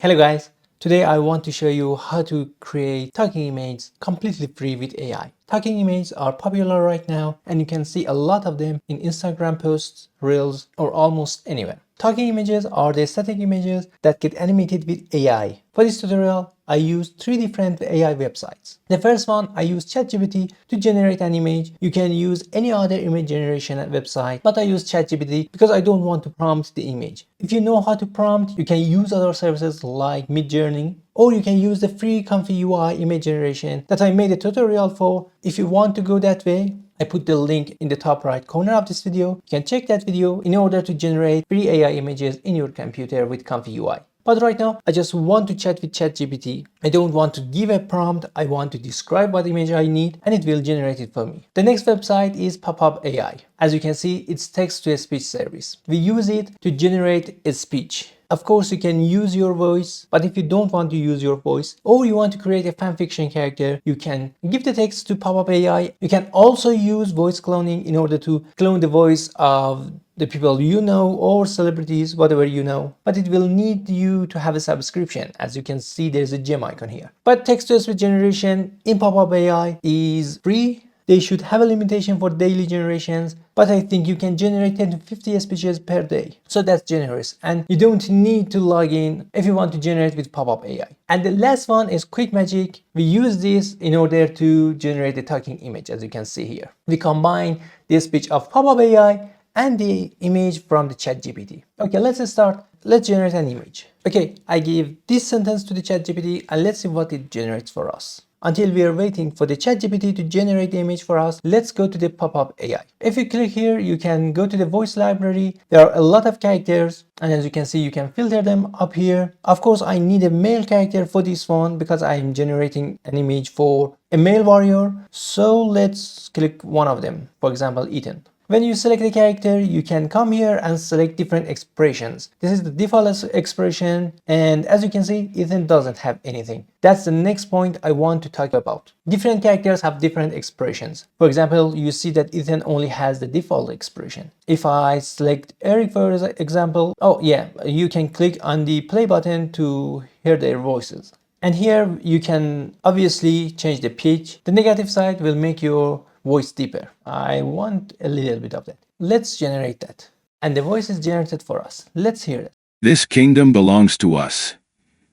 Hello guys, today I want to show you how to create talking images completely free with AI. Talking images are popular right now and you can see a lot of them in Instagram posts, Reels, or almost anywhere. Talking images are the static images that get animated with AI. For this tutorial, I used 3 different AI websites. The first one, I used ChatGPT to generate an image. You can use any other image generation website, but I use ChatGPT because I don't want to prompt the image. If you know how to prompt, you can use other services like Midjourney, or you can use the free ComfyUI image generation that I made a tutorial for. If you want to go that way, I put the link in the top right corner of this video. You can check that video in order to generate free AI images in your computer with ComfyUI. But right now, I just want to chat with ChatGPT. I don't want to give a prompt. I want to describe what image I need and it will generate it for me. The next website is PopPop.AI. As you can see, it's text-to-speech service. We use it to generate a speech. Of course, you can use your voice, but if you don't want to use your voice or you want to create a fanfiction character, you can give the text to PopPop.AI. You can also use voice cloning in order to clone the voice of the people you know or celebrities, whatever you know, but it will need you to have a subscription. As you can see, there's a gem icon here. But text-to-speech generation in PopPop.AI is free. They should have a limitation for daily generations, but I think you can generate 10 to 50 speeches per day. So that's generous and you don't need to log in if you want to generate with PopPop.AI. And the last one is QuickMagic. We use this in order to generate a talking image, as you can see here. We combine the speech of PopPop.AI and the image from the ChatGPT. Okay, let's start. Let's generate an image. Okay, I give this sentence to the ChatGPT and let's see what it generates for us. Until we are waiting for the ChatGPT to generate the image for us, let's go to the PopPop.AI. If you click here, you can go to the voice library. There are a lot of characters, and as you can see, you can filter them up here. Of course, I need a male character for this one because I'm generating an image for a male warrior. So let's click one of them, for example, Ethan. When you select a character, you can come here and select different expressions. This is the default expression, and as you can see, Ethan doesn't have anything. That's the next point I want to talk about. Different characters have different expressions. For example, you see that Ethan only has the default expression. If I select Eric, for example, oh yeah, you can click on the play button to hear their voices. And here you can obviously change the pitch. The negative side will make your voice deeper. I want a little bit of that. Let's generate that. And the voice is generated for us. Let's hear it. This kingdom belongs to us.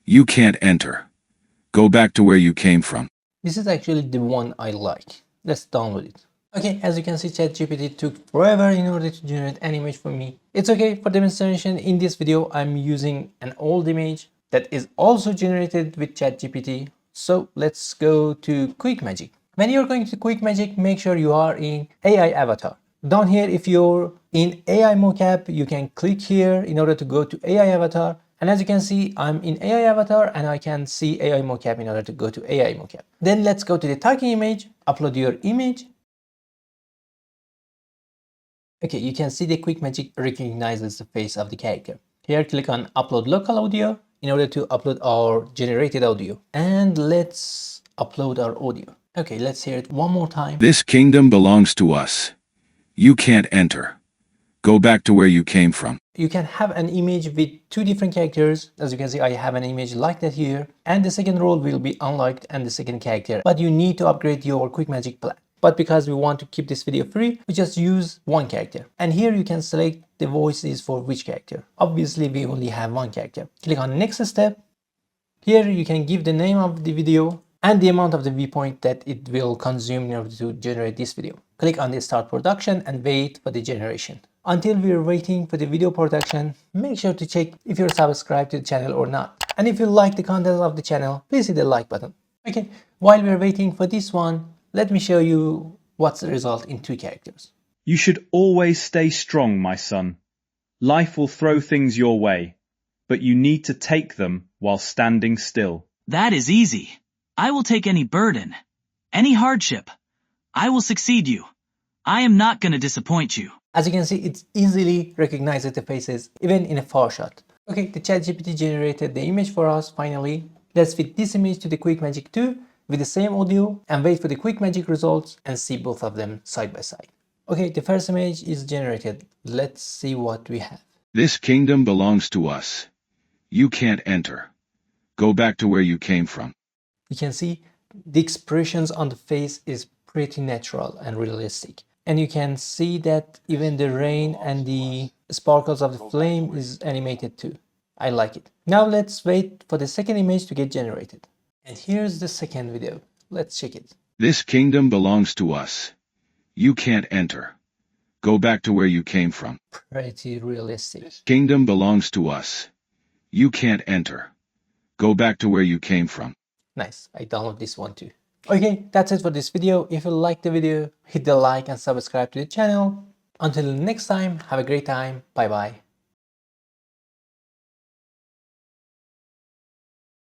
You can't enter. Go back to where you came from. This is actually the one I like. Let's download it. Okay, as you can see, ChatGPT took forever in order to generate an image for me. It's okay. For demonstration, in this video, I'm using an old image that is also generated with ChatGPT. So let's go to QuickMagic. When you're going to QuickMagic, make sure you are in AI avatar. Down here, if you're in AI mocap, you can click here in order to go to AI avatar. And as you can see, I'm in AI avatar and I can see AI mocap in order to go to AI mocap. Then let's go to the talking image, upload your image. Okay, you can see the QuickMagic recognizes the face of the character. Here, click on upload local audio in order to upload our generated audio. And let's upload our audio. Okay, let's hear it one more time. This kingdom belongs to us. You can't enter. Go back to where you came from. You can have an image with 2 different characters. As you can see, I have an image like that here. And the second role will be unlocked and the second character. But you need to upgrade your QuickMagic plan. But because we want to keep this video free, we just use one character. And here you can select the voices for which character. Obviously, we only have one character. Click on next step. Here you can give the name of the video and the amount of the viewpoint that it will consume in order to generate this video. Click on the start production and wait for the generation. Until we are waiting for the video production, make sure to check if you're subscribed to the channel or not. And if you like the content of the channel, please hit the like button. Okay, while we're waiting for this one, let me show you what's the result in 2 characters. You should always stay strong, my son. Life will throw things your way, but you need to take them while standing still. That is easy. I will take any burden, any hardship. I will succeed you. I am not going to disappoint you. As you can see, it easily recognizes the faces, even in a far shot. Okay, the ChatGPT generated the image for us finally. Let's fit this image to the QuickMagic 2 with the same audio and wait for the QuickMagic results and see both of them side by side. Okay, the first image is generated. Let's see what we have. This kingdom belongs to us. You can't enter. Go back to where you came from. You can see the expressions on the face is pretty natural and realistic. And you can see that even the rain and the sparkles of the flame is animated too. I like it. Now let's wait for the second image to get generated. And here's the second video. Let's check it. This kingdom belongs to us. You can't enter. Go back to where you came from. Pretty realistic. Kingdom belongs to us. You can't enter. Go back to where you came from. Nice. I download this one too. Okay, that's it for this video. If you liked the video, hit the like and subscribe to the channel. Until next time, have a great time. Bye bye.